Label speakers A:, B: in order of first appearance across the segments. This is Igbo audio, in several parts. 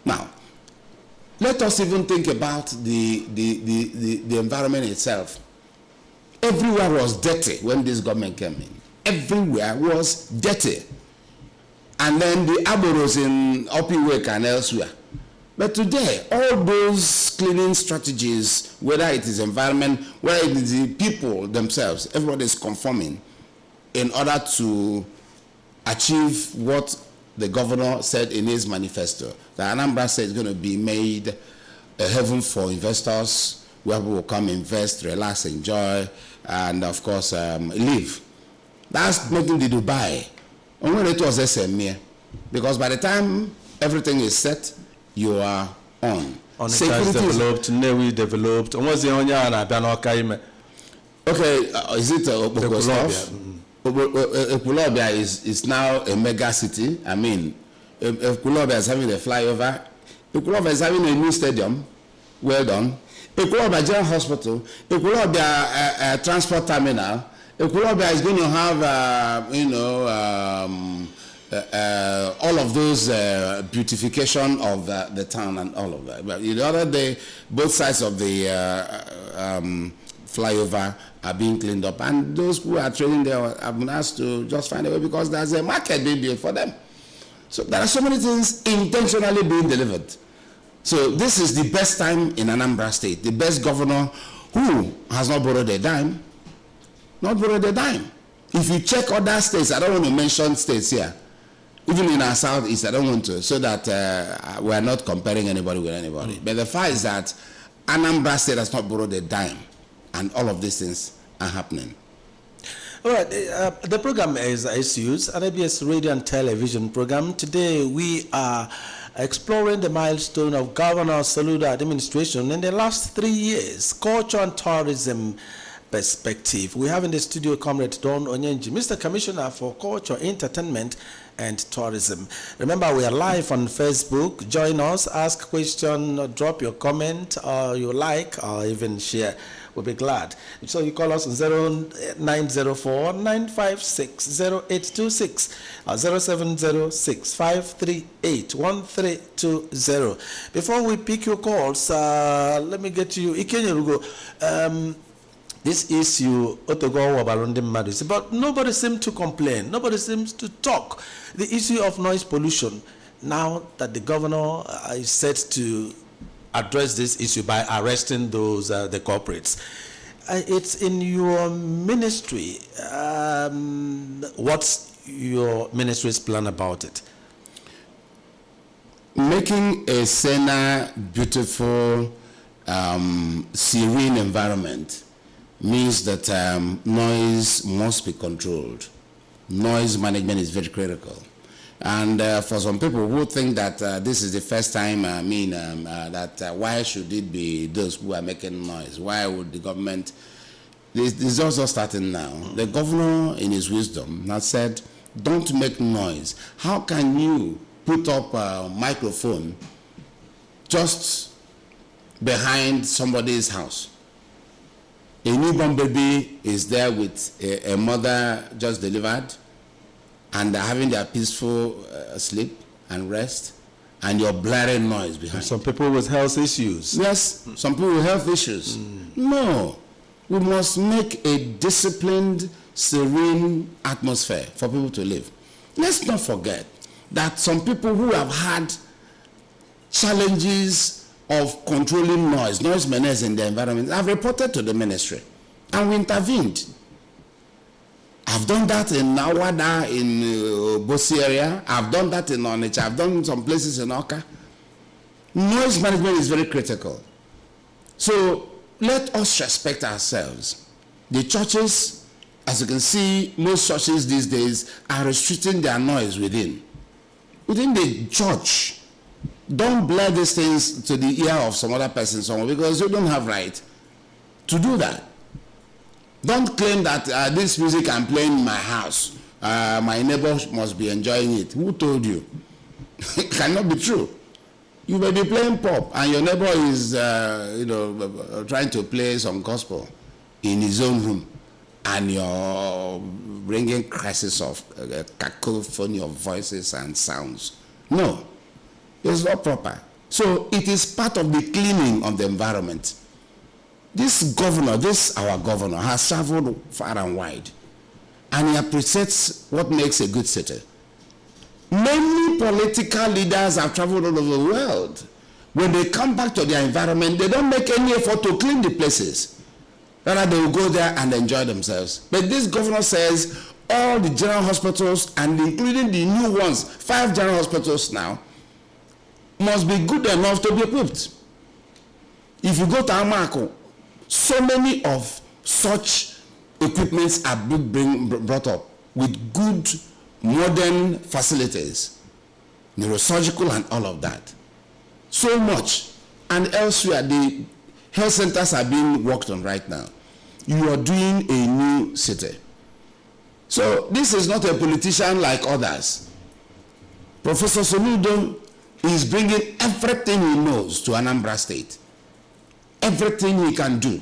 A: Now, let us even think about the environment itself. Everywhere was dirty when this government came in. Everywhere was dirty. And then the arboros in Opiwek and elsewhere. But today, all those cleaning strategies, whether it is environment, whether it is the people themselves, everybody is conforming in order to achieve what the governor said in his manifesto. That Anambra said is going to be made a heaven for investors, where people will come invest, relax, enjoy, and of course, live. That's making the Dubai. And when it was SME, because by the time everything is set, you are on.
B: Security developed, Newi developed. And what's the only one
A: okay, is it Okpoko stuff? Ekulobia is now a mega city. I mean, Ekulobia is having a flyover. Ekulobia is having a new stadium. Well done. Ekulobia General Hospital. Ekulobia transport terminal. Ekulobia is going to have, all of those beautification of the town and all of that. But the other day, both sides of the flyover are being cleaned up, and those who are trading there have been asked to just find a way because there's a market being built for them. So there are so many things intentionally being delivered. So this is the best time in Anambra State, the best governor who has not borrowed a dime. Not borrowed a dime. If you check other states, I don't want to mention states here, even in our southeast, I don't want to, so that we are not comparing anybody with anybody. But the fact is that Anambra State has not borrowed a dime, and all of these things are happening.
B: All right, the program is Issues, an ABS radio and television program. Today we are exploring the milestone of Governor Soludo administration in the last 3 years, culture and tourism perspective. We have in the studio Comrade Don Onyenji, Mr. Commissioner for Culture, Entertainment and Tourism. Remember, we are live on Facebook. Join us, ask question, drop your comment, or you like, or even share. We'll be glad. So you call us on 0904-956-0826 or 0706-538-1320. Before we pick your calls, let me get to you. Ikenyerugo, this issue, but nobody seems to complain. Nobody seems to talk. The issue of noise pollution, now that the governor is set to address this issue by arresting those the corporates. It's in your ministry. What's your ministry's plan about it?
A: Making a saner, beautiful, serene environment means that noise must be controlled. Noise management is very critical. And for some people who think that this is the first time, why should it be those who are making noise? Why would the government? This is also starting now. The governor, in his wisdom, has said, don't make noise. How can you put up a microphone just behind somebody's house? A newborn baby is there with a mother just delivered, and they're having their peaceful sleep and rest, and you're blaring noise behind.
B: Some people with health issues.
A: Yes, some people with health issues. No, we must make a disciplined, serene atmosphere for people to live. Let's not forget that some people who have had challenges of controlling noise menace in the environment have reported to the ministry, and we intervened. I've done that in Nawada, in Bosi area. I've done that in Onitsha. I've done some places in Oka. Noise management is very critical. So let us respect ourselves. The churches, as you can see, most churches these days are restricting their noise within the church. Don't blare these things to the ear of some other person somewhere, because you don't have right to do that. Don't claim that this music I'm playing in my house, my neighbor must be enjoying it. Who told you? It cannot be true. You may be playing pop and your neighbor is trying to play some gospel in his own room, and you're bringing crisis of cacophony of voices and sounds. No, it's not proper. So it is part of the cleaning of the environment. This our governor, has traveled far and wide, and he appreciates what makes a good city. Many political leaders have traveled all over the world. When they come back to their environment, they don't make any effort to clean the places. Rather, they will go there and enjoy themselves. But this governor says all the general hospitals, and including the new ones, 5 general hospitals now, must be good enough to be equipped. If you go to Amako, so many of such equipments are brought up with good modern facilities, neurosurgical and all of that. So much. And elsewhere, the health centers are being worked on right now. You are doing a new city. So this is not a politician like others. Professor Soludo is bringing everything he knows to Anambra State. Everything he can do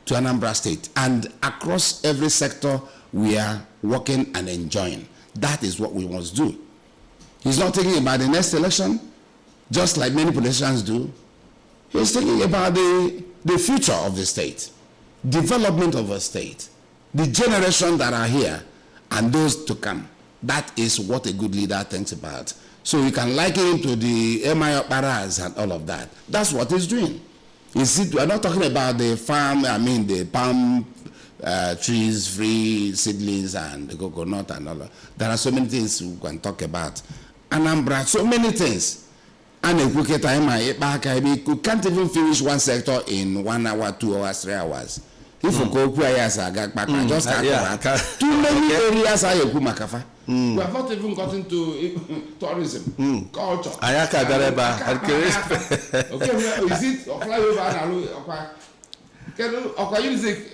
A: to Anambra State. And across every sector, we are working and enjoying. That is what we must do. He's not thinking about the next election, just like many politicians do. He's thinking about the future of the state, development of a state, the generation that are here, and those to come. That is what a good leader thinks about. So you can liken him to the MI Paras and all of that. That's what he's doing. We're not talking about the farm, the palm trees, free seedlings, and the coconut and all that. There are so many things we can talk about. Anambra, so many things. And you can't even finish one sector in 1 hour, 2 hours, 3 hours. If you go just too many areas are Makafa. We have not even gotten to tourism, culture.
B: Okay,
A: is it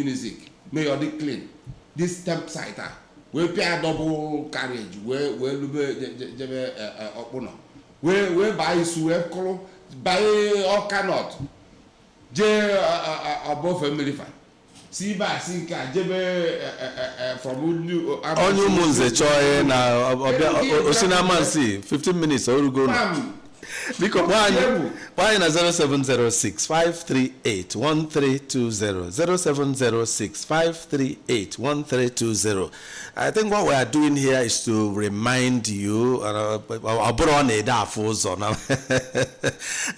A: music? May you clean this temp site. We pay a double carriage. We buy buy all cannot. Above family fan. See by Sinka, from new
B: Munze Choy now, Osinamansi, 15 minutes, or go now. Because why in 0706 538 1320 0706 538 1320. I think what we are doing here is to remind you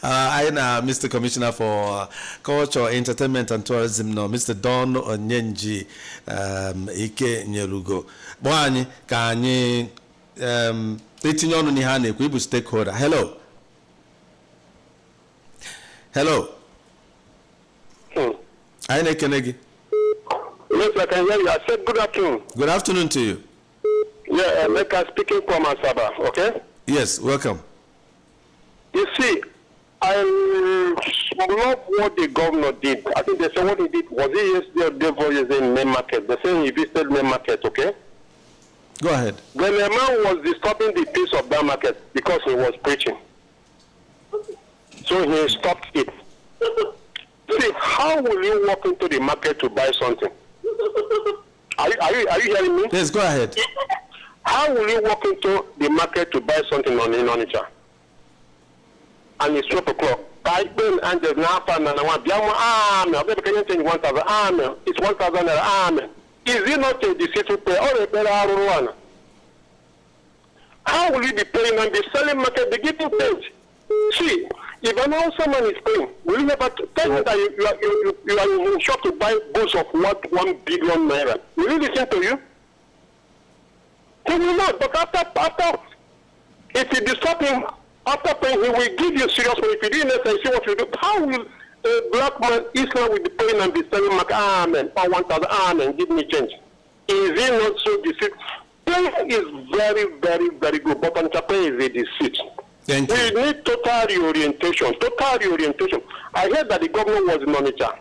B: Mr. Commissioner for Culture, Entertainment and Tourism, no, Mr. Don Onyenji Ike Nyelugo. Bwani kanyi etinyono ni hane kwibu stakeholder. Hello. Hello. Aine Kenegi.
C: Yes, I can hear you. I said good afternoon.
B: Good afternoon to you.
C: Yeah, Mecca speaking from Asaba, okay?
B: Yes, welcome.
C: You see, I love what the governor did. I think they said what he did was he yesterday or day before yesterday in main market. They say he visited main market, okay?
B: Go ahead.
C: Then the man was disturbing the peace of that market because he was preaching. So he stopped it. See, how will you walk into the market to buy something? Are you hearing me?
B: Yes, go ahead.
C: How will you walk into the market to buy something in Onitsha? And it's 12 o'clock. And there's now and I want can you change 1,000? Amen. It's 1,000. Amen. Is it not a deceitful prayer or a better one? How will you be paying and be selling market, be giving page? See, if I know someone is paying, will you never tell me that you are in shop to buy goods of what 1 billion naira? Will he listen to you? He will not, but after if you disturb him, after paying, he will give you serious money. If you didn't necessarily see what you do, how will a black man, Islam will be paying and be selling market, amen, or 1,000, amen, give me change? Is he not so deceitful? Prayer is very, very, very good, but on prayer is a deceit.
B: Thank you.
C: We need total reorientation. I heard that the governor was in Onitsha.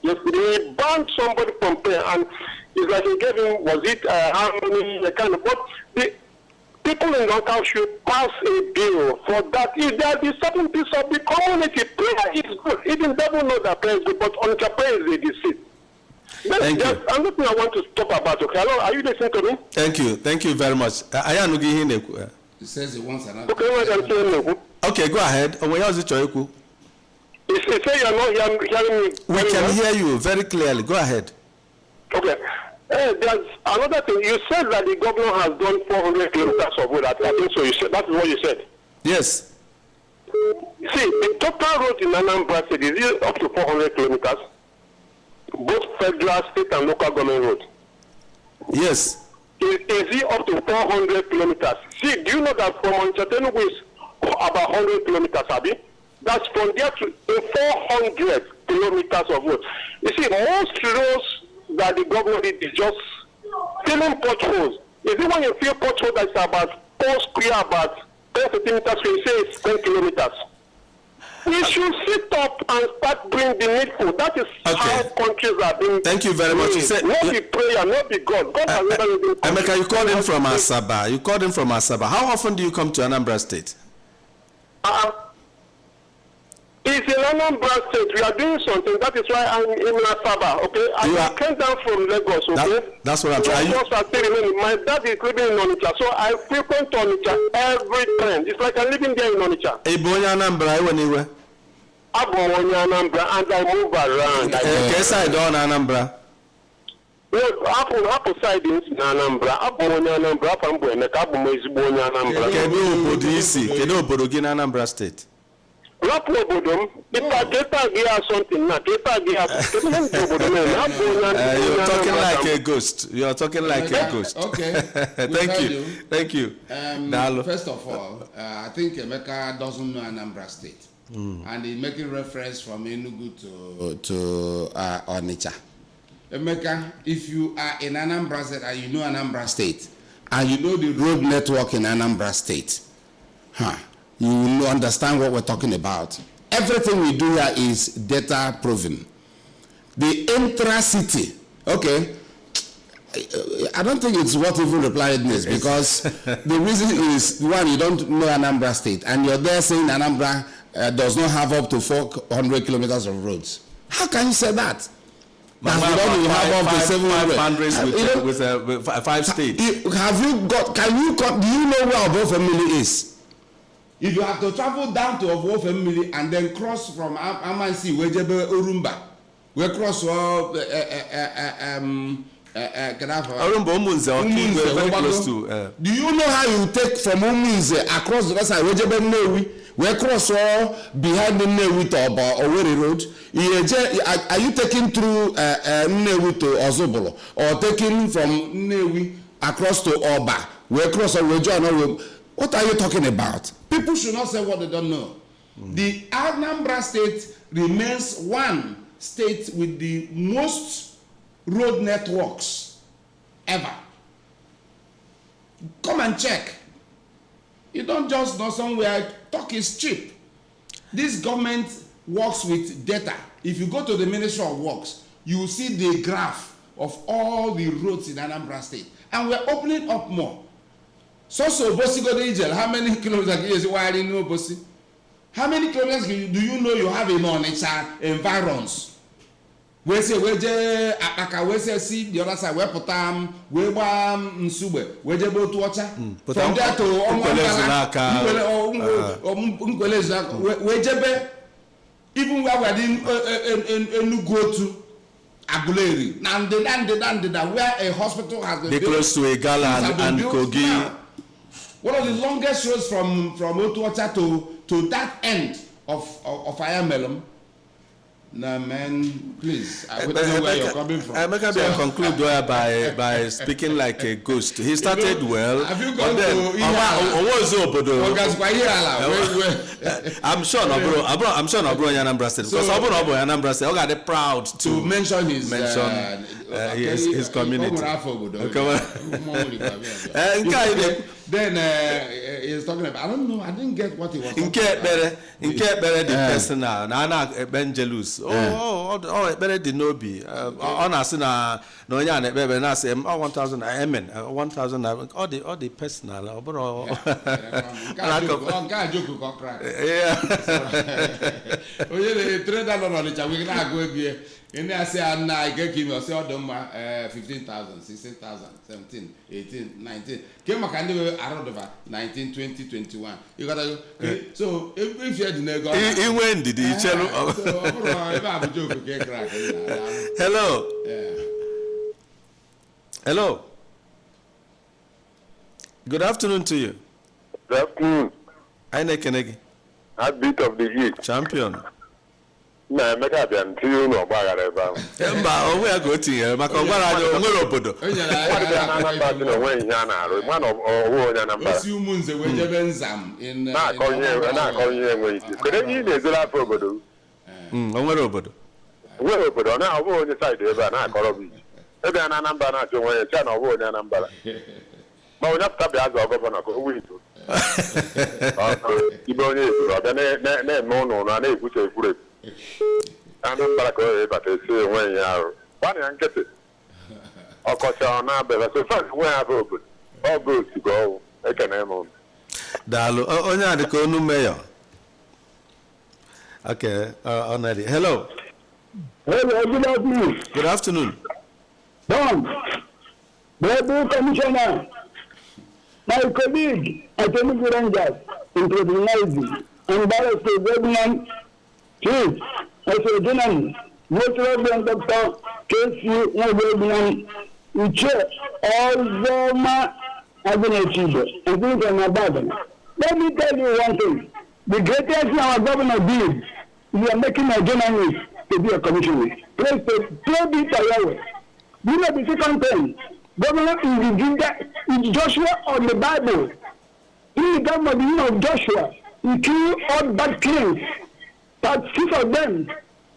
C: Yesterday, he banned somebody from prayer, and it's like he gave him, was it how many kind of what? The people in local should pass a bill for that. If there is certain piece of the community, prayer is good. Even devil know that prayer is good, but Onitsha prayer is a deceit.
B: Thank you.
C: Another thing I want to talk about. Okay, hello, are you listening to me?
B: Thank you very much.
A: He says he wants another.
B: Okay, go ahead.
C: You say you're not hearing me.
B: We can hear you very clearly. Go ahead.
C: Okay. There's another thing. You said that the governor has done 400 kilometers of road. I think so. You said that is what you said.
B: Yes.
C: See, the total road in Anambra State is up to 400 kilometers, both federal, state, and local government roads.
B: Yes.
C: Is it up to 400 kilometers? See, do you know that from Onitsha is about 100 kilometers, Abi? That's from there to 400 kilometers of road. You see, most roads that the government did is just filling potholes. Is it when you fill pothole that's about 4 square, about 10 centimeters, so you say it's 10 kilometers? We should sit up and start doing the needful. That is how countries are being.
B: Thank you very much. You said,
C: not be prayer, not be God. God has never been.
B: Emeka, you called in from Asaba. How often do you come to Anambra State?
C: It's in Anambra State. We are doing something. That is why I'm in Asaba. Okay, I came down from Lagos. Okay,
B: that's what I'm trying.
C: My dad is living in Onitsha, so I frequent Onitsha every time. It's like I'm living there in Onitsha.
B: Anambra, anywhere.
C: I'm Anambra, and I move around.
B: Side on Anambra.
C: Apple side in Anambra. Anambra.
B: Kedu obodo gị na Anambra State?
C: You're talking
B: like a ghost. You're talking like a ghost.
A: Okay.
B: Thank you.
A: First of all, I think Emeka doesn't know Anambra State. And he's making reference from Enugu to Onitsha. Emeka, if you are in Anambra State and you know Anambra State, and you know the road network in Anambra State, you will understand what we're talking about. Everything we do here is data proven. The intra-city, okay, I don't think it's worth even replying this because the reason is, one, you don't know Anambra State, and you're there saying Anambra does not have up to 400 kilometers of roads. How can you say that?
B: We don't have up to 700 with 5 states.
C: Do you know where Obo family is?
A: If you have to travel down to Owo Family and then cross from Amansi, Wejebe, Urumba, we cross
B: very close to.
C: Do you know how you take from Umunze across the side, Wejebe Newi, we cross all behind the Newi to Owerri Road? Are you taking through Newi to Ozobolo or taking from Newi across to Oba? We cross Owejo. What are you talking about? People should not say what they don't know. The Anambra State remains one state with the most road networks ever. Come and check. You don't just know somewhere. Talk is cheap. This government works with data. If you go to the Ministry of Works, you will see the graph of all the roads in Anambra State. And we're opening up more. So Bosi go to Israel. How many kilometers is wired in Bosi? How many kilometers do you know you have in Onitsha environs? We say Akaka, we say see the other side. We Potam, we Nsube, we go to Ocha. From there to even where we didn't go to Aguleri, Nandeda, where a hospital has been built.
B: Close to Egala and Kogi.
A: One of the longest roads from Otuacha to that end of Ayamelum. No, man, please. I don't know where you're coming from.
B: Emeka conclude by speaking like a ghost. He started well.
A: Have you gone to
B: I'm sure Nobro Anambra State. Because Anambra State, okay, proud to
A: mention his
B: community.
A: Then he's talking about, I don't know, I didn't get what he was talking
B: about. The personal, Nana Benjelus. Better the Nobi. On us na no yan bebe na say 1000 amen 1000 all the personal
A: yeah. Oye trader no Onitsha we na go ebie. In there say I get him say odom 15,000, 16,000, 17, 18, 19. Came can do around over 19, 2021. You gotta go. So if you had the go,
B: when did you tell? Hello. Hello. Good afternoon to you.
C: Good afternoon.
B: Aine Kenegi.
C: Heartbeat of the East.
B: Champion.
C: Na mega bian ti you no gbagara ebe ahụ.
B: Mba, onwe ya go tinye maka ọgbara anyị onwere obodo.
C: Mmadụ bịa na Anambra dị na onwe ihe a na-arụ. Mmadụ ọwụ onye Anambra.
A: Osi ụmụnze wee jebe nzam in
C: na-akọ ihe enwe isi. Kedu ihe ị na-ezoro afọ obodo?
B: Onwere obodo.
C: Onwere obodo ọ na-abụ onye saịdị ebe a na-akọrọ bụ iji. Ebe a na Anambra na-achọ onwe ya, cha na ọ bụ onye Anambra. Ma onye apụta bịa azụ gọvanọ ka o wee ito. Ibe onye eburu ọbịa na-eme ụnụ na na-ekwucha ekwurekwu. Anambra ka ọ bata esi enwe ya arụ. Gbana ya nkịtị. Ọkọcha ọ na-abịa so fast nwe ya bụ obodo. Ọ bụ otu ka ọwụ. Ekene m ụnụ.
B: Daalụ. Onye a dị ka onu mayor. Okay, Onedi. Hello.
D: Hello, good afternoon.
B: Good afternoon.
D: Don, Brother Commissioner, my colleague at Enugu Rangers in President and Barrister Government Chief, as a gentleman, most Reverend Dr. K.C. Nwogbunam, we chair all Zoma Agunachido, including Anambra. Let me tell you one thing. The greatest thing our governor did, we are making a journalist to be a commissioner. Praise the you know the second thing, governor is Joshua of the Bible. He is governor of Joshua. He killed all bad kings, but 6 of them,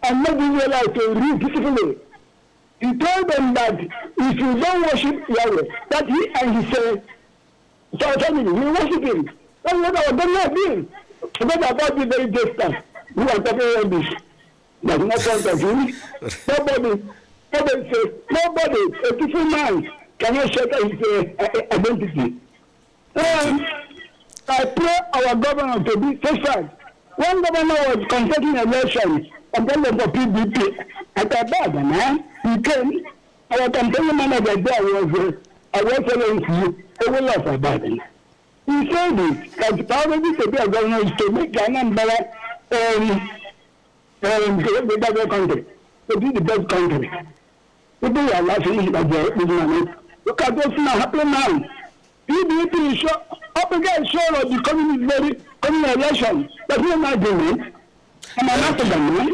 D: and made the Israelites to live peacefully. He told them that if you don't worship Yahweh, that he and his family will worship him. That's what our governor did. Forget about the very distant. We are talking about this. There's no point of view. Nobody, a peaceful man, cannot shelter his identity. I pray our governor to be faithful. One governor was contesting elections and then the PDP. At Abad, he came, our campaign manager there was a reference over of Abad. He said it, that the priority to be a governor is to make Anambra the better country, to be the best country. People are laughing at the look at this now, happy now. PDP is up against sure of the coming election, but we are not doing it. I'm an African man.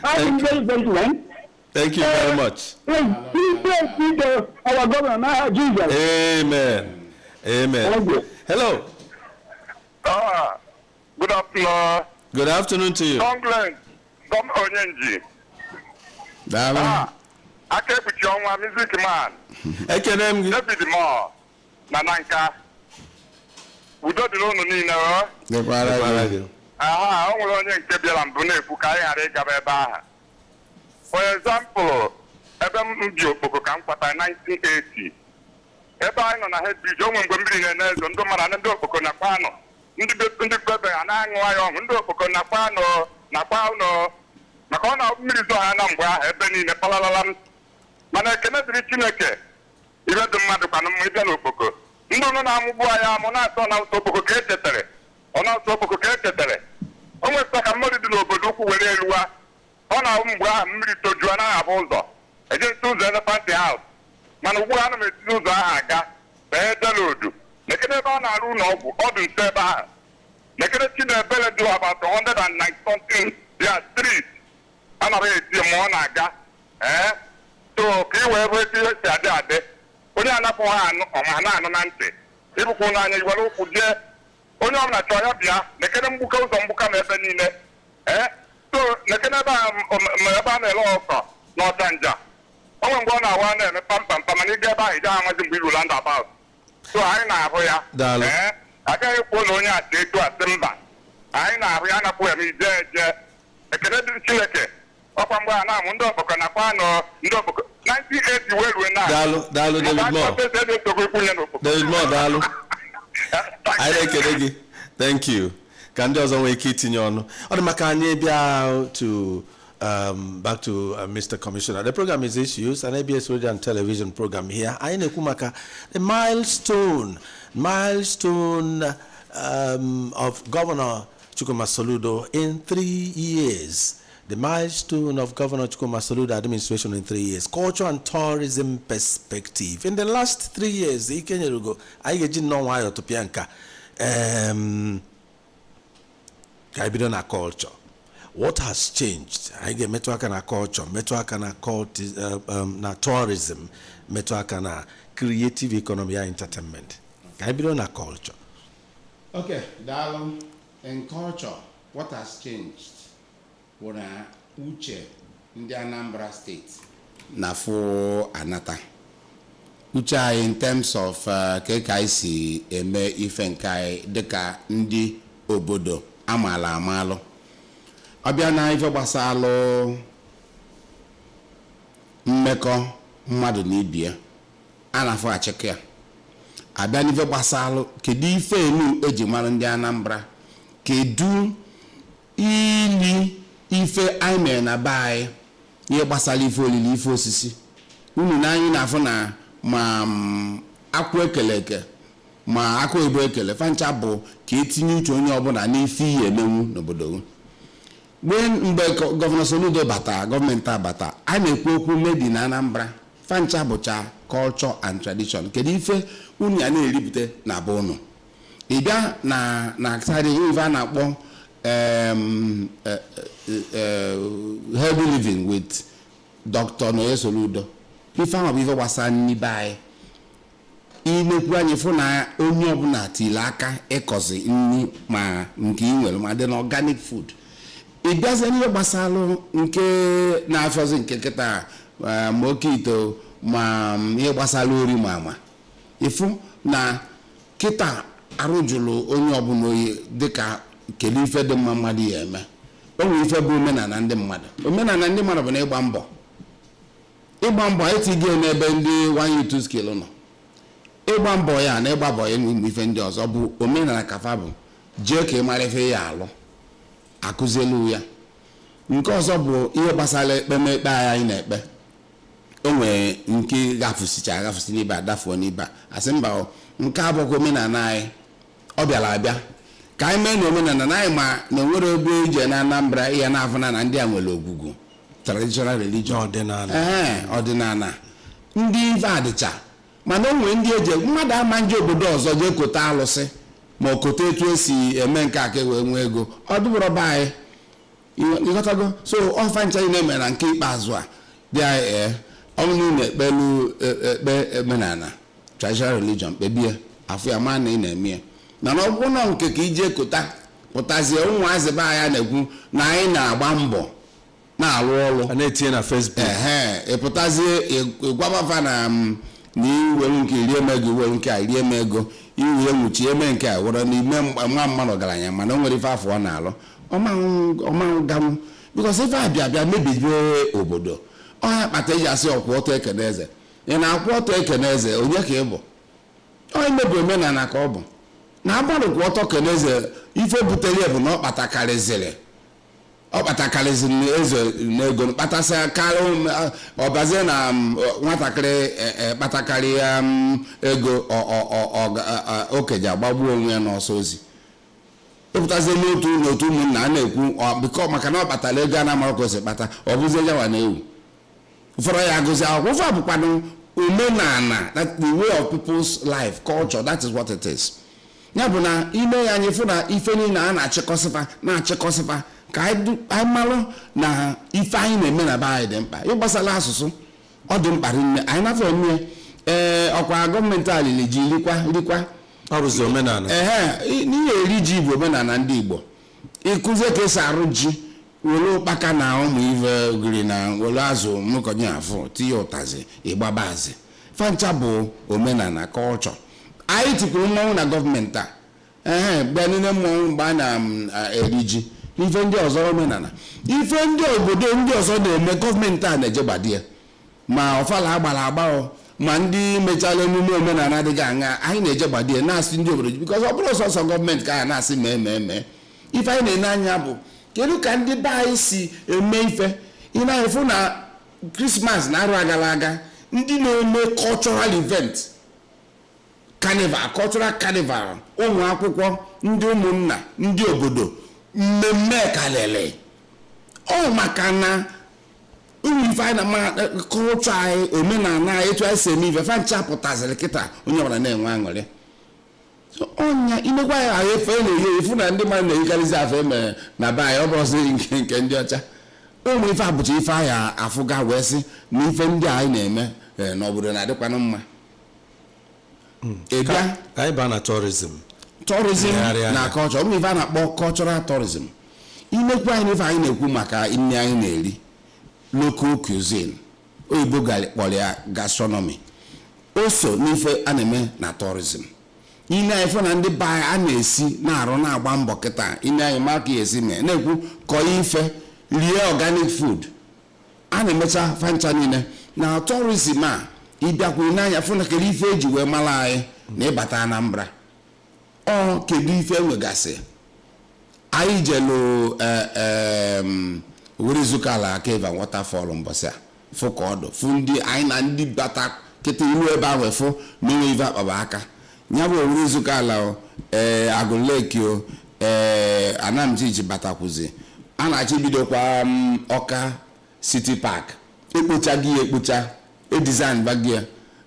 D: I'm very gentleman.
B: Thank you very much.
D: Please pray our governor, Jesus.
B: Amen. Amen.
D: Thank you.
B: Hello.
C: Good afternoon.
B: Good afternoon to you.
C: Congress, Dom Onyenji. Akebuchi ọnwa music man.
B: Ekene m gị.
C: David Moore na Nanka. Udo dịrị unu niile ọ.
B: Dịkwara gị.
C: O nwere onye nke bịara mbụ na-ekwu ka anyị ghara ịgaba ebe ahụ. For example, ebe m bi Okpoko ka m kwata 1980. Ebe anyị nọ na head bridge, o nwere mgbe mmiri na-ezo ndị mmadụ ndị Okpoko nakwa anọ. Ndị kwebe ha na-aṅụ ya ọṅụ, ndị Okpoko nakwa ụnọ. Maka ọ na mmiri zo ha na mgbe ahụ ebe niile palalala m. Mana ekene dịrị Chineke ibe dị mmadụ kwana mma ịbịa n'Okpoko. Ndị ọnụ na-amụgbu anyị amụ na-asọ na ụtọ Okpoko ka echetere. Ọ na-asọ Okpoko ka echetere. O nwesịta ka mmadụ dị n'obodo ukwu were eluwa. Ọ na-ahụ mgbe ahụ mmiri tojuo anaghị abụ ụzọ. Ejesi ụzọ Elephant House. Mana ugbu a ana m esi ụzọ ahụ aga bee Delodu. Nekene ebe ọ na-arụ ụlọ ọgwụ ọ dị nso ebe ahụ. Nekene Chinebele dị about 190 something their street. Anaghị eti ma ọ na-aga. So ka ị wee bụ eti esi adị onye anapụ ha ọma na-anụ na ntị ịbụkwa n'anya iwere ụkwụ jee onye ọbụla chọọ ya bịa nekene mgbuka ụzọ mgbuka na ebe niile so nekene ebe a na-ele ọkọ n'Ọchanja o nwere mgbe ọ na-awa na-eme pampampa mana ịga ebe ahụ ije amazi mgbe iru roundabout so anyị na-ahụ ya agaghị kwuo na onye achị etu asị mba anyị na-ahụ ya anapụ ya ma ije eje ekene dịrị Chineke ọkwa mgbe a na-amụ ndị Okpoko nakwa anọ ndị Okpoko 1980 wee rue na
B: Daalụ David Moore. David Moore, daalụ. Anyị na-ekele gị. Thank you. Ka ndị ọzọ nwee ike itinye ọnụ. Ọ dị maka anyị bịa to back to Mr. Commissioner. The program is Issues, an ABS radio and television program here. Anyị na-ekwu maka the Milestone of Governor Chukwuma Soludo in 3 years. The milestone of Governor Chukwuma Soludo administration in 3 years. Culture and tourism perspective. In the last 3 years, I get no why to Pianka. Caribbean culture. What has changed? I get metwakana culture, metwakana tourism, metwakana creative economy and entertainment. Caribbean culture.
A: Okay, Darling, in culture, what has changed? When uche in the Anambra state na for anata. Uche in terms of KKC eme ifenkai deka ndi obodo amala amalo. Abia na ife gbasalo mmekọ mmadụ na ibie anafọ achịkọ ya. Abia na ife gbasalo kedu ife enu eji mara ndị Anambra, kedu ili ife aime na bai ihe gbasara ife olili ife osisi unu na anyị na-afụ na ma akwa ekeleke ma akwa ebo ekele fancha bụ ka etinye uche onye ọbụla n'ife ihe emenwu n'obodo. Mgbe Gọvanọ Soludo bata, gọọmenti abata, a na-ekwu okwu made in Anambra, fancha bụcha culture and tradition. Kedu ife unu ya na-eripụta na be unu? Ị bịa na side ife a na-akpọ healthy living with Dr. Noye Soludo. Ife ahụ bụ ife gbasara nni be anyị. Inekwu anyị fụ na onye ọbụla tili aka ịkọzi nni ma nke ị nwere ma dị na organic food. Ị bịazie n'ihe gbasara nke na-afọzi nke nkịta ma oke ito ma ihe gbasara ori ma ama. Ịfụ na kịta arụjụlụ onye ọbụla oyi dịka kedu ife dị mma mmadụ ya eme. O nwere ife bụ omenala ndị mmadụ. Omenala ndị mmadụ bụ na ịgba mbọ. Ịgba mbọ etigo n'ebe ndị 1U2 skill nọ. Ịgba mbọ ya na ịgba mbọ ya na ife ndị ọzọ bụ omenala kafa bụ jee ka ị mara ife ya alụ akụzielu ya. Nke ọzọ bụ ihe gbasara ekpemekpe anyị na-ekpe. O nwere nke gafụsi n'ibe adafuo n'ibe asị mba nke abụghị omenala anyị. Ọ bịara abịa ka anyị mee na omenala na anyị ma na nwere ebe ije na Anambra ihe na-afụna na ndị a nwere ogwugwu traditional religion ọdịnala ndị ife adịcha mana o nwere ndị eje mmadụ ama nje obodo ọzọ jee kote alụsị ma ọ kote etu esi eme nke aka wee nwee ego ọ dụbụrụ be anyị ịghọtago. So ọfa ncha na-eme na nke ikpeazụ a dị anyị ọnụ na-ekpelu ekpe omenala traditional religion kpebie afọ ya ma na ị na-eme na ọgwụgwọ nke ka ije kota pụtazie ụmụazị be anyị na-ekwu na anyị na-agba mbọ na-alụ ọrụ
B: na-etinye na Facebook.
A: Ịpụtazie ịgwabafa na iwere nke iri eme ego iwere nke a iri eme ego iwere nwuchi eme nke a were n'ime nwa mmadụ ọgaranya mana o nwere ife afọ ọ na-alụ ọmanwụ bikos ife abịa mebibie obodo. Ọha kpata eji asị ọkwụ ọtọ ekene eze. Ị na-akwụ ọtọ ekene eze onye ka ị bụ? Onye mebi omenala ka ọ bụ na agbalị kwụ ọtọ kene eze. Ife butere bụ na ọ kpatakarịziri eze n'ego kpatasị karị ọbazie na nwatakịrị kpatakarị ego okenye agbagbuo onwe ya n'ọsọ ozi. Epụtazie n'otu ụmụnna a na-ekwu bikọ maka na ọ kpatara ego a na-amara ka o si kpata ọ bụzie yawa na ewu ụfọdụ ya agụzi akwụkwọ ụfọ bụkwanụ omenala, that the way of people's life culture, that is what it is. Ya bụ na ime ya anyị fụ na ife niile a na-achịkọsịfa ka anyị malụ na ife anyị na-eme na be anyị dị mkpa. Ịgbasala asụsụ ọ dị mkpa rinne anyị nafọ eme ọkwa gọọmenti alili ji rikwa
B: ọrụzi omenala.
A: N'ihe eri ji bụ omenala ndị Igbo. Ịkụzie ka esi arụ ji were ụkpaka na ụmụ ive ogiri na were azụ mụkọnye afọ tinye ụtazi ịgbabazi fancha bụ omenala culture. Anyị tikwuru mmọnwụ na gọọmenti a bịa niile mmọnwụ mgbe a na-eri ji ife ndị ọzọ omenala ife ndị obodo ndị ọzọ na-eme gọọmenti a na-ejegbadi ya ma ọfala agbara agba ma ndị mechala emume omenala adịghị aṅa anyị na-ejegbadi ya na-asị ndị obodo because ọ bụrụ sọsọ gọọmenti ka a na-asị mee ife anyị na-ene anya bụ kedu ka ndị be anyị si eme ife. Ị na-efu na Christmas na arụ agara aga ndị na-eme cultural event carnival, cultural carnival, ụmụ akwụkwọ, ndị ụmụnna, ndị obodo, mmemme kalele. Ọ maka na ife na ma culture anyị, omenala etu anyị si eme ife fa nchapụtazịrị kịta onye ọbụla na-enwe aṅụrị. So ọnya imekwa ya ahụ efe na-eyi efu na ndị mmadụ na-eyikarịzi afọ eme na be anyị, ọ bụrụzi nke ndị ọcha. Ụmụ ife abụcha ife anyị afụga wee sị na ife ndị anyị na-eme n'obodo na-adịkwanụ mma. Ịbịa
B: anyị baa na tourism
A: na culture, ụmụ ife a na-akpọ cultural tourism. Imekwa anyị ife anyị na-ekwu maka nri anyị na-eri, local cuisine, oyibo kpọrọ ya gastronomy, o so n'ife a na-eme na tourism. Ine anyị fụ na ndị be anyị a na-esi na-arụ na-agba mbọ kịta, ine anyị maka ya esi mee na-ekwu kọọ ife, rie organic food, a na-emecha fancha niile na tourism a. Ịbịakwa n'anya fụ na kedu ife eji wee mara anyị na ịbata Anambra, ọ kedu ife enwegasị. Anyị jelu Wurizuka Cave and Waterfall mbọsị a fụ ka ọdụ fụ ndị anyị na ndị bata kịta ilu ebe ahụ fụ n'onwe ife akpaba aka nya bụ Wurizuka Agụleki Anamjiji batakwuzi a na-achọ ibidokwa Ọka City Park ekpocha gị ekpocha design bagie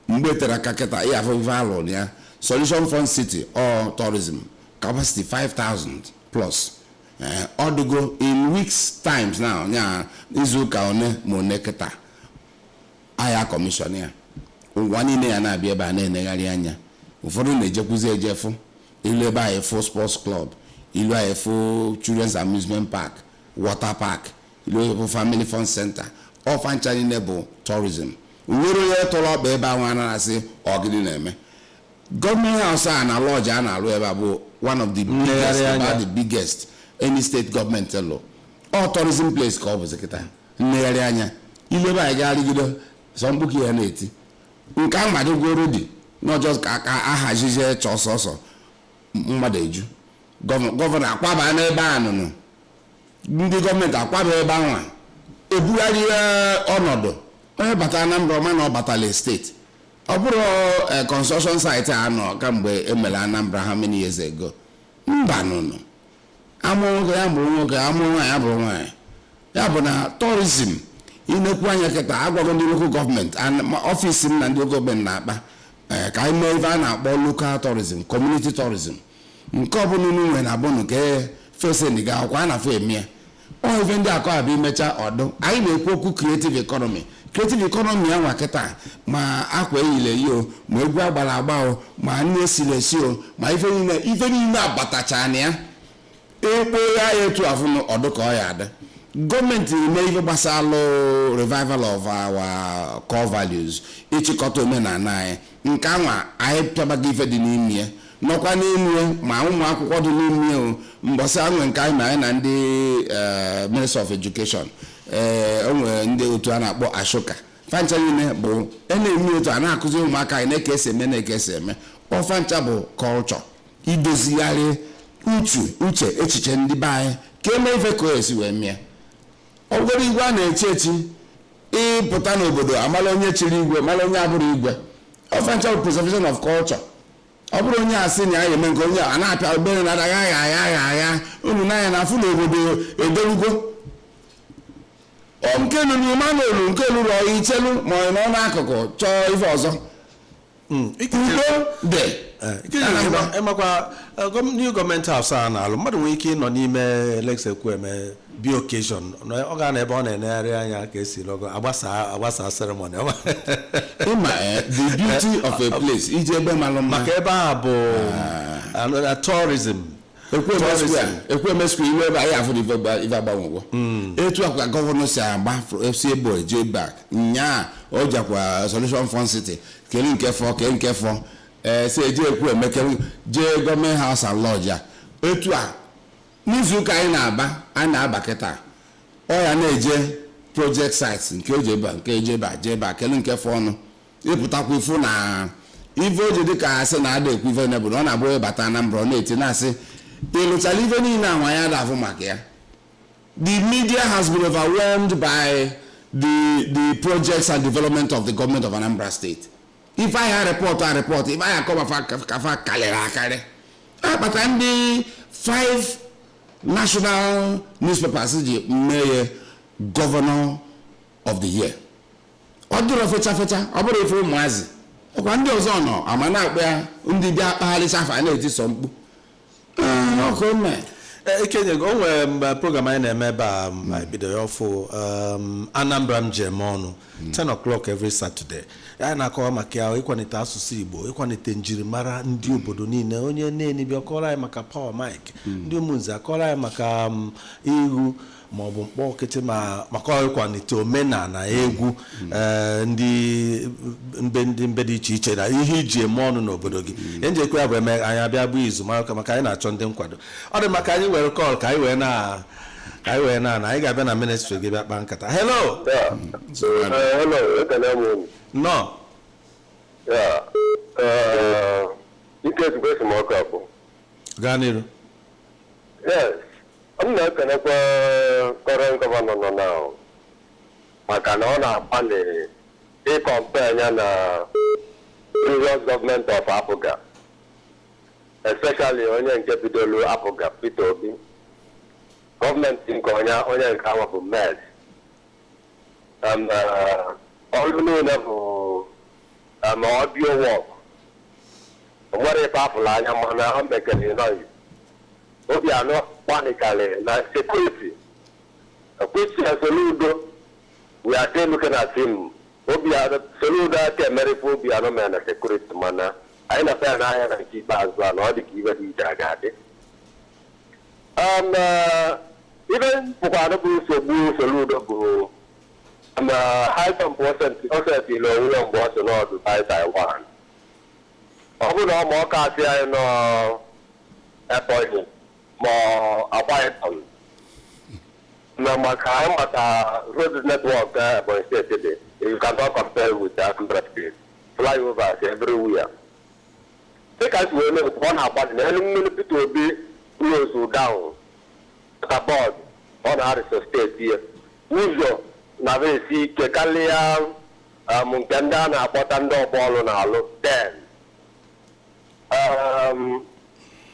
A: mgbe tere aka kịta ya afọ ife alụ ya Solution Fund City or tourism capacity 5,000 plus. Odugo in weeks times now nya izuka one mo neketa aya commission ya ụwa niile ya na-abịa ebe a na-enegharị anya. Ụfọdụ na-ejekwuzi ejefu ilu ebe anyị fụ sports club, ilu anyị fụ children's amusement park, water park, ilu anyị family fun center, ọfancha niile bụ tourism. Nwere ya tọrọ ọkpa ebe ahụ a na-asị ọgịdị na-eme. Government house a na lodge a na-alụ ebe bụ one of the biggest, about the biggest any state government law. All tourism place ka ọ bụ sekịta nlegharị anya ilebe anyị ga-arịgide sọmkpuki ya na-eti nke amadogoro dị not just ka ahazizie chọsọsọ mmadụ eju gọvanọ akwaba n'ebe a nụnụ ndị gọọmenti akwaba ebe ahụ ebugharị ọnọdụ onye bata Anambra ọma na ọ batala steeti ọ bụrụ construction site a nọ kamgbe emere Anambra how many years ago mba nụnụ amụ nwoke ya bụrụ nwoke, amụ nwaanyị ya bụrụ nwaanyị. Ya bụ na tourism inekwu anya kịta agwago ndị local government ọfisi m na ndị gọọmenti na-akpa ka anyị mee ife a na-akpọ local tourism, community tourism. Nke ọ bụla unu nwere na abụ nke fesend ga akwa a na-afọ eme ya ọ ife ndị akọ abịa imecha ọdụ. Anyị na-ekwu okwu creative economy. Creative economy ya nwa kịta ma akwa eyile iyo ma egwu agbara agba ma nne esiri esi ma ife niile agbatacha na ya ekpo ya etu afụ ọdụ ka ọ ya ada. Gọọmenti eme ife gbasara revival of our core values, ịchịkọta omenala anyị nke anwa anyị pịabaga ife dị n'ime ya nọkwa n'ime ma ụmụ akwụkwọ dị n'ime mbọsị anwe nke anyị na ndị Ministry of Education onwe ndị otu a na-akpọ Ashoka fancha niile bụ na-eme otu a na-akụzi ụmụaka anyị na-eke esi eme na-eke esi eme. Ọfancha bụ culture idozigharị uche echiche ndị be anyị ka eme ife ka o esi wee mịa. Ọ gwara igwe a na-echi echi ịpụta n'obodo amala onye chiri igwe mala onye abụrụ igwe. Ọfancha bụ preservation of culture. Ọ bụrụ onye asị na ya eme nke onye a na-apịa obere na adaga agha unu n'anya na afụ n'obodo edorugo nke lụrụ manolu nke lụrụ ọya ichelu ma ọ nọ n'akụkụ chọọ ife ọzọ udo dị.
B: Emakwa new gọọmenti house a na-alụ mmadụ nwere ike ịnọ n'ime Lexekweme bi occasion ọ ga na ebe ọ na-enegharị anya ka esi lọgọ agbasa ceremony.
A: The beauty of a place ije ebe malụ mma
B: maka ebe a bụ tourism.
A: Ekweme square iwe ebe anyị afụ ife agbanwegwo etu akwa gọvanọ si agba FC ebo eje back nya o jakwa Solution Fund City kele nke fọ si eje Ekweme jee gọọmenti house and lodge ya etu a n'izu ụka anyị na-aba kịta ọ ya na-eje project sites nke ejeba kele nke fọ ọnụ ịpụtakwa ifu na ife oje dịka asị na ada ekwu ife nebụrụ ọ na-abụ ịbata Anambra ọ na-eti na-asị ịlụchala ife niile anwa ya dafụ maka ya. The media has been overwhelmed by the projects and development of the government of Anambra State. If I report, I report. If I come kafa kalera. But I'm the 5 national newspapers mayor governor of the year. Oduro fecha obere ifu muazi. Okwa ndi ozo no amana akpa ndi bia kpahali safa na eti sompu. Okay.
B: Ikenye go nwe program anyị na-eme ba bido ya ọfụ Anambra njem ọnụ 10 o'clock every Saturday. Ya na-akọwa maka ya ịkwalite asụsụ Igbo, ịkwalite njirimara ndị obodo niile. Onye na-eni bịa kọrọ anyị maka power mic, ndị ụmụnze akọrọ anyị maka ihu ma ọ bụ mkpọ nkịtị maka ịkwalite omenala egwu ndị mbe dị iche iche na ihe iji eme ọnụ n'obodo gị. Njekwa ya bụ eme anyị abịa bụ izu maka anyị na-achọ ndị nkwado. Ọ dị maka anyị were call ka anyị wee na anyị ga-abịa na ministry gị bịa kpaa nkata. Hello.
C: Hello.
B: No.
C: Yeah. You get to some more couple.
B: Ganiru.
C: Yes. I'm not going to current governor now. I can only compare the previous government of Africa, especially on the capital of Africa, Pitobi. Government in Konya, only in Kawabu mess. And all you know, audio work. What if I'm making noise? We are not panically, like security. Which is Soludo, we are still looking at him. We are Soludo, America, we are no man, a security man. I know that I have to keep as well, or the giver the Jagade. Even for Soludo, high percent also below William Boston or to Taiwan. I would know more Cassia no appointment, more appointment. No, my time at a road network by state today. You cannot compare with that country. Flyovers everywhere. Take us with one about the people will be close down. About on our state here. Usual. Na vesi kekalia mungkenda na potando bolo na lo 10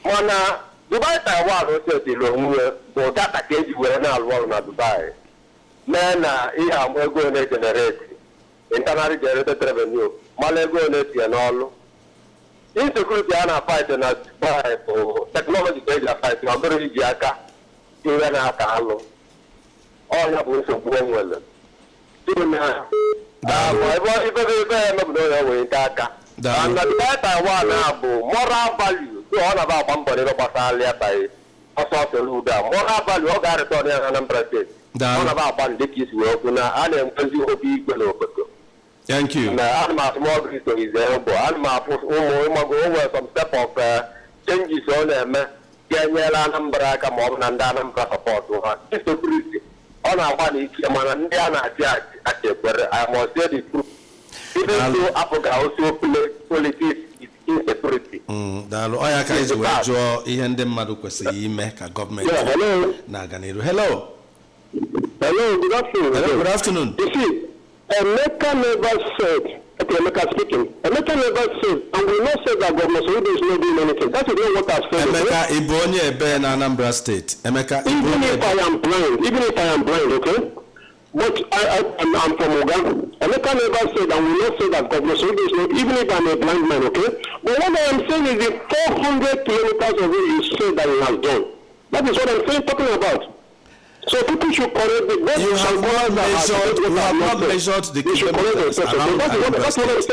C: mana Dubai Taiwan o se lo nwe bo data keji we na lo na Dubai na ihe amego na generate internal generated revenue malego na tie no lo insecurity ana fight na Dubai for technology dey fight na bere ji aka iwe na aka alo all ya bụ nsogbu enwele and the Taiwan moral value so all about somebody by also Soludo moral value all got it on Anambra State all about bandits work and
B: thank you.
C: I'm small to his elbow and my over some step of changes on them Anambra come on and Anambra support to her. It's a pretty on our money, I must say the truth. Even though Africa also play politics, it's insecurity.
B: Oya ka izu wejo ihe ndị mmadụ kwesịrị ime ka gọọmenti na-aga n'iru. Hello.
C: Hello, good afternoon.
B: Hello, good afternoon.
C: You see, Emeka never said, okay, Emeka speaking, Emeka never said, and we not say that government Soludo is not doing anything. That is not what I've said.
B: Emeka Ibonye Ebe na Anambra State. Emeka
C: even if I am blind, okay? But I'm from Uganda. Emeka never said, and we not say that government Soludo is not, even if I'm a blind man, okay? But what I am saying is the 400 kilometers of it you say that he has done. That is what I'm saying, talking about. So people should correct the
B: you have not measured the kilometers around Anambra State.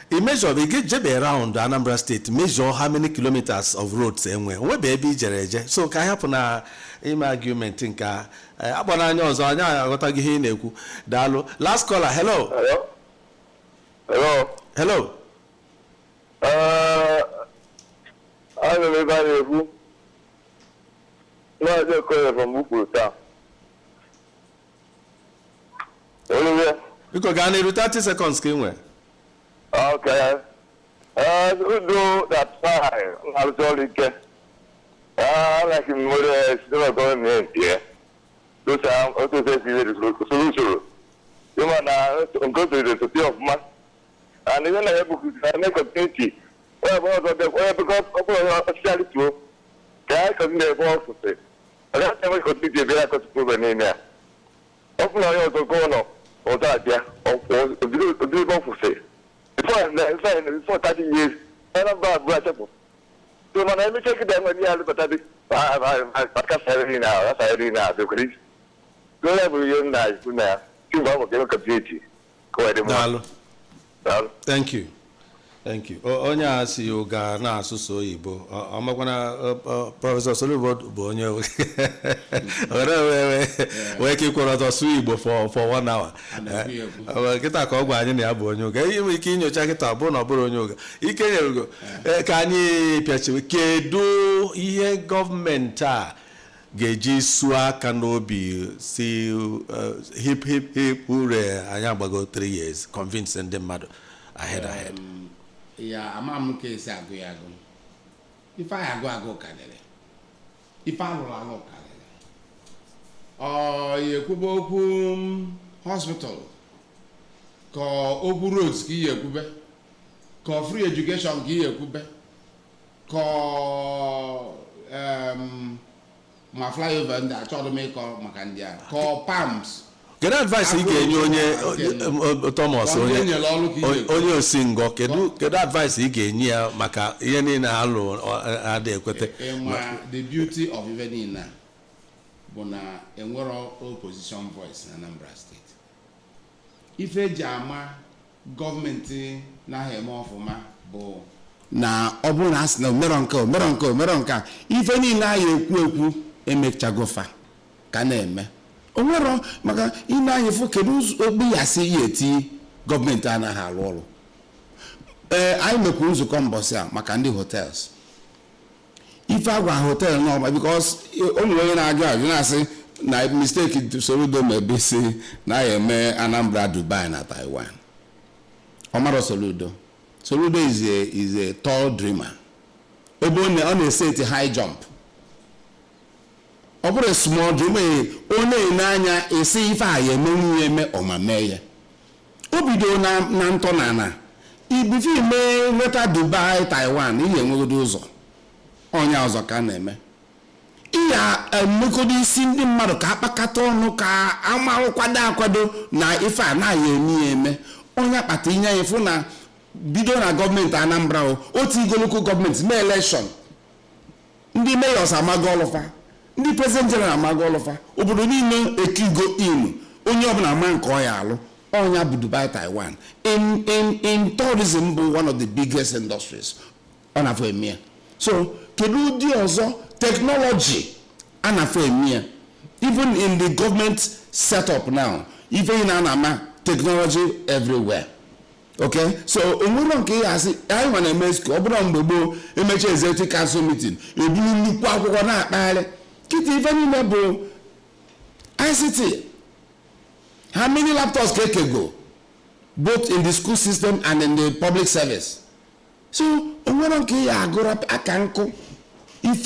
B: He measured, he get jebe around Anambra State, measure how many kilometers of roads anywhere. We baby jereje. So can happen na im argument nka abona anya ozo anya agota gi he na-ekwu. Daalụ. Last caller, hello. Hello.
C: I'm everybody no, I just call from Bukuta.
B: You can get 30 seconds, Kingway.
C: Okay. We do that fire. I'll tell you. Like in Mother, still going in here. Those are also the solution. You want to go to the city of Man. and even I have community. Because officially too, I can never also say. I don't have a community very good in there. Often I also go on or that, yeah, or do go say. Before 30 years, and I'm bad brother. So when I check them when you are but I can't say now, that's I read now, the Greece. Go every year nice, good now. You have a community. Go ahead.
B: Thank you. Thank you. Onye asị yoga na asụsụ Igbo. Ọmakwana Professor Soludo bụ onye we keep ọsụ Igbo for 1 hour. Kita ka ọ gwa anyị na ya bụ onye oga. Ihe ike inyocha kita bụ na ọ bụrụ onye oga. Ike nyere ka anyị pịachiwe kedu ihe gọọmenti a ga-eji suo aka n'obi si hip ure anyị agbago 3 years convince ndị mmadụ ahead.
A: Ya amam case ago. If I go kadere. If I roll kadere. Oh, ye kubo hospital. Ko obu roads ki ye kube. Ko free education ki ye kube. Ko ma flyover nda chọrọ me ko makandia. Ko palms.
B: Kedu advice ị ga-enye onye Thomas onye osingo kedu advice ị ga-enye ya maka ihe niile alụ ada ekwete?
A: The beauty of even in bụ na enwero opposition voice na Anambra State. Ife ji ama gọọmenti na eme ọfụma bụ na ọ bụrụ na asị na mere nke ife niile anyị ekwu emechagofa ka na-eme. Onwero maka ina anyị fụ kedu ogbi ya si eti gọọmenti anaghị arụ ọrụ. Anyị mekwa nzukọ mbọsị a maka ndị hotels. Ife agwa hotel normal because onwe onye na-ajụ na-asị na mistake Soludo maybe say na eme Anambra, Dubai na Taiwan. Omaro Soludo is a tall dreamer. Ebe ọ na-set high jump. Ọ bụrụ small dream onye na-anya esi ife a ya eme ọmame ya. O bido na ntọ na ibifi ime nweta Dubai, Taiwan ihe enwegodo ụzọ. Onye ọzọ ka na-eme. Iya emekọdo isi ndị mmadụ ka akpakata ọnụ ka akwado na ife a na-ya eme. Onye akpata inye ya fụ na bido na gọọmenti Anambra otu igologo gọọmenti mee election. Ndị mayors amago ọlụfa. Ndị president general amagolofa obodo niile ekigo inu onye ọbụla ama nke ọ ya alụ onya bụ Dubai, Taiwan in tourism bụ one of the biggest industries ọ na-afọ eme. So kedu ụdị ọzọ technology a na-afọ eme even in the government setup now even na technology everywhere. Okay, so onwere nke ya asị anyị nwa na-eme ọ bụrụ mgbe gboo emecha executive council meeting eburu nnukwu akwụkwọ na-akpagharị kiti even in ICT. How many laptops can go? Both in the school system and in the public service. So, if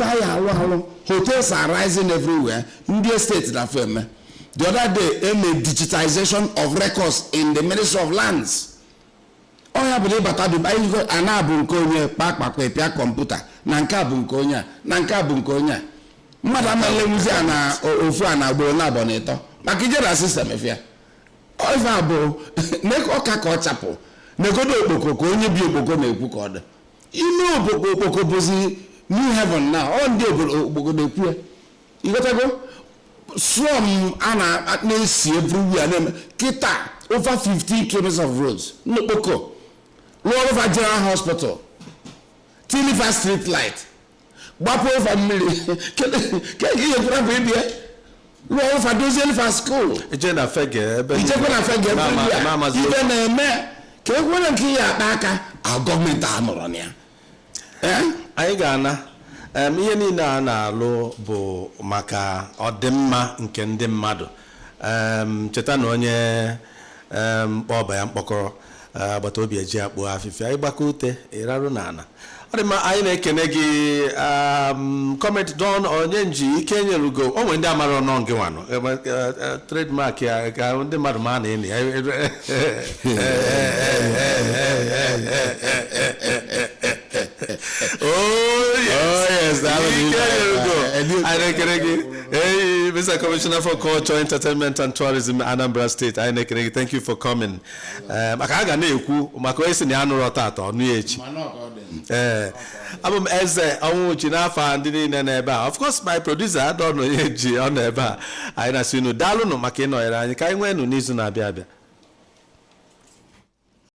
A: hotels are rising everywhere, India State na firm. The other day, a digitization of records in the Ministry of Lands. Oh, I believe that I go anabunkonya, pia computer, nanka bunkonya. Mmadụ na-elewuzi na ofu a na-agboro na abọnịtọ maka ije na sistem efia ife abụ ọka ka ọ chapụ negodo okpoko ka onye bi okpoko na-ekwu ka ọ dị ime okpoko bụzi new heaven na ọ ndị okpoko na-ekwu ya ịgotago slum a na-esi everywhere na-eme kịta over 15 kilometers of roads n'okpoko ruo over general hospital tilifa street light gbapo fa mmiri ke ihe kwara bụ ibie ruo fa dozie fa school
B: eje na fege ebe
A: ibe na-eme ka ekwere nke ya akpa aka gọọmenti anọrọ na ya
B: anyị ga-ana ihe niile a na-alụ bụ maka ọdịmma nke ndị mmadụ. Cheta na onye kpọba ya mkpọkọrọ agbata obi eji akpụ afịfịa ịgbakọ ute ịrarụ n'ala Adima anyị na-ekene gị comment don onyenji ike nyerugo o nwere ndị amara ọnọ nke nwanụ trademark ya ka ndị mmadụ ma na eni oh yes that hey Mr. Commissioner for Culture, Entertainment and Tourism, Anambra State. Thank you for coming. Maka na ekwu maka esi na anụrụ tata ọnụ echi. Abum eze ọnwụ n'afa ndị niile n'ebe a. Of course my producer Adon Oyeji ọ n'ebe a. Anyị na-asị unu daalụ nụ maka ịnọnyere anyị ka anyị nwee nụ n'izu na-abịa abịa.